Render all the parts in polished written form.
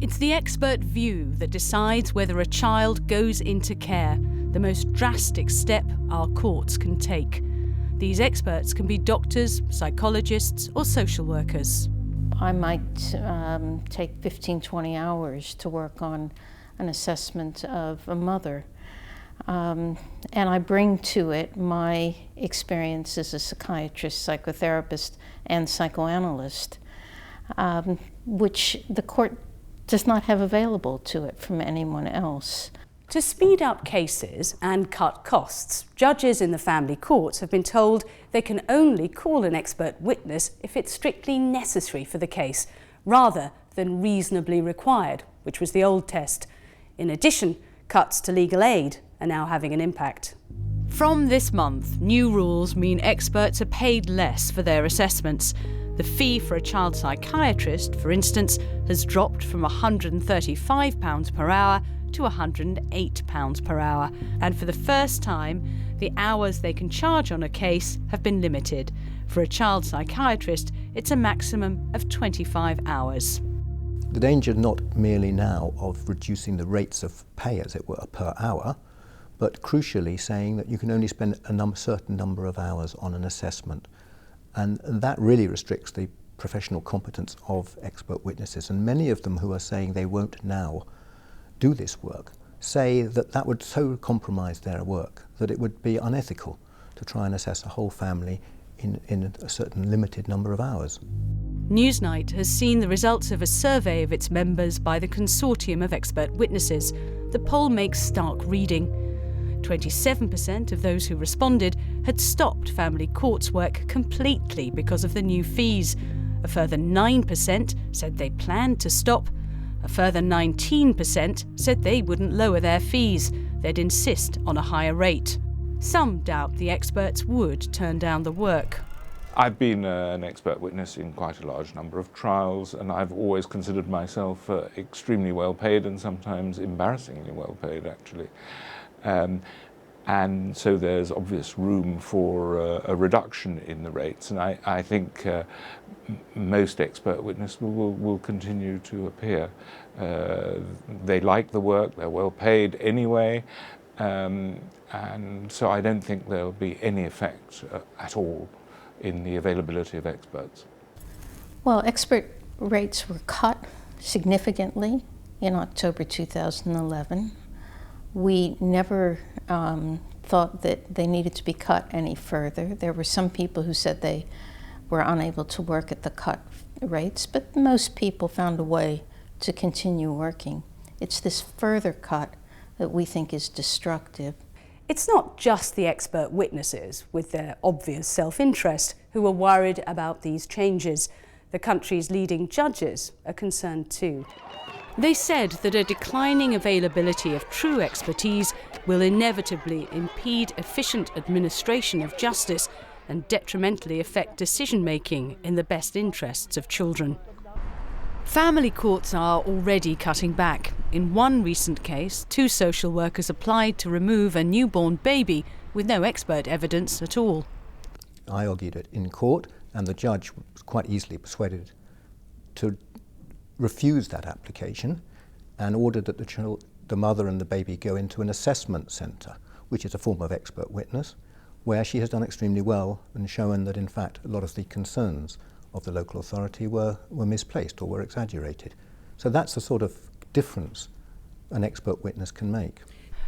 It's the expert view that decides whether a child goes into care, the most drastic step our courts can take. These experts can be doctors, psychologists or social workers. I might take 15-20 hours to work on an assessment of a mother. And I bring to it my experience as a psychiatrist, psychotherapist, and psychoanalyst, which the court does not have available to it from anyone else. To speed up cases and cut costs, judges in the family courts have been told they can only call an expert witness if it's strictly necessary for the case, rather than reasonably required, which was the old test. In addition, cuts to legal aid are now having an impact. From this month, new rules mean experts are paid less for their assessments. The fee for a child psychiatrist, for instance, has dropped from £135 per hour to £108 per hour. And for the first time, the hours they can charge on a case have been limited. For a child psychiatrist, it's a maximum of 25 hours. The danger not merely now of reducing the rates of pay, as it were, per hour, but crucially saying that you can only spend a certain number of hours on an assessment. And that really restricts the professional competence of expert witnesses. And many of them who are saying they won't now do this work say that that would so compromise their work that it would be unethical to try and assess a whole family in a certain limited number of hours. Newsnight has seen the results of a survey of its members by the Consortium of Expert Witnesses. The poll makes stark reading. 27% of those who responded had stopped family courts work completely because of the new fees. A further 9% said they planned to stop. A further 19% said they wouldn't lower their fees. They'd insist on a higher rate. Some doubt the experts would turn down the work. I've been an expert witness in quite a large number of trials, and I've always considered myself extremely well paid and sometimes embarrassingly well paid, actually. And so there's obvious room for a reduction in the rates, and I think most expert witnesses will continue to appear. They like the work, they're well paid anyway, and so I don't think there'll be any effect at all in the availability of experts. Well, expert rates were cut significantly in October 2011. We never thought that they needed to be cut any further. There were some people who said they were unable to work at the cut rates, but most people found a way to continue working. It's this further cut that we think is destructive. It's not just the expert witnesses, with their obvious self-interest, who are worried about these changes. The country's leading judges are concerned too. They said that a declining availability of true expertise will inevitably impede efficient administration of justice and detrimentally affect decision-making in the best interests of children. Family courts are already cutting back. In one recent case, 2 social workers applied to remove a newborn baby with no expert evidence at all. I argued it in court, and the judge was quite easily persuaded to refuse that application and ordered that the mother and the baby go into an assessment centre, which is a form of expert witness, where she has done extremely well and shown that in fact a lot of the concerns of the local authority were misplaced or were exaggerated. So that's the sort of difference an expert witness can make.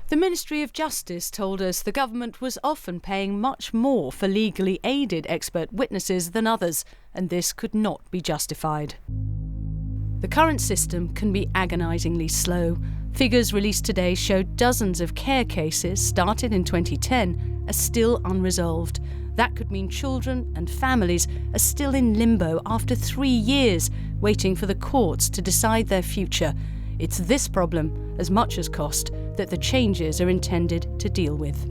The Ministry of Justice told us the government was often paying much more for legally aided expert witnesses than others, and this could not be justified. The current system can be agonisingly slow. Figures released today show dozens of care cases started in 2010 are still unresolved. That could mean children and families are still in limbo after 3 years, waiting for the courts to decide their future. It's this problem, as much as cost, that the changes are intended to deal with.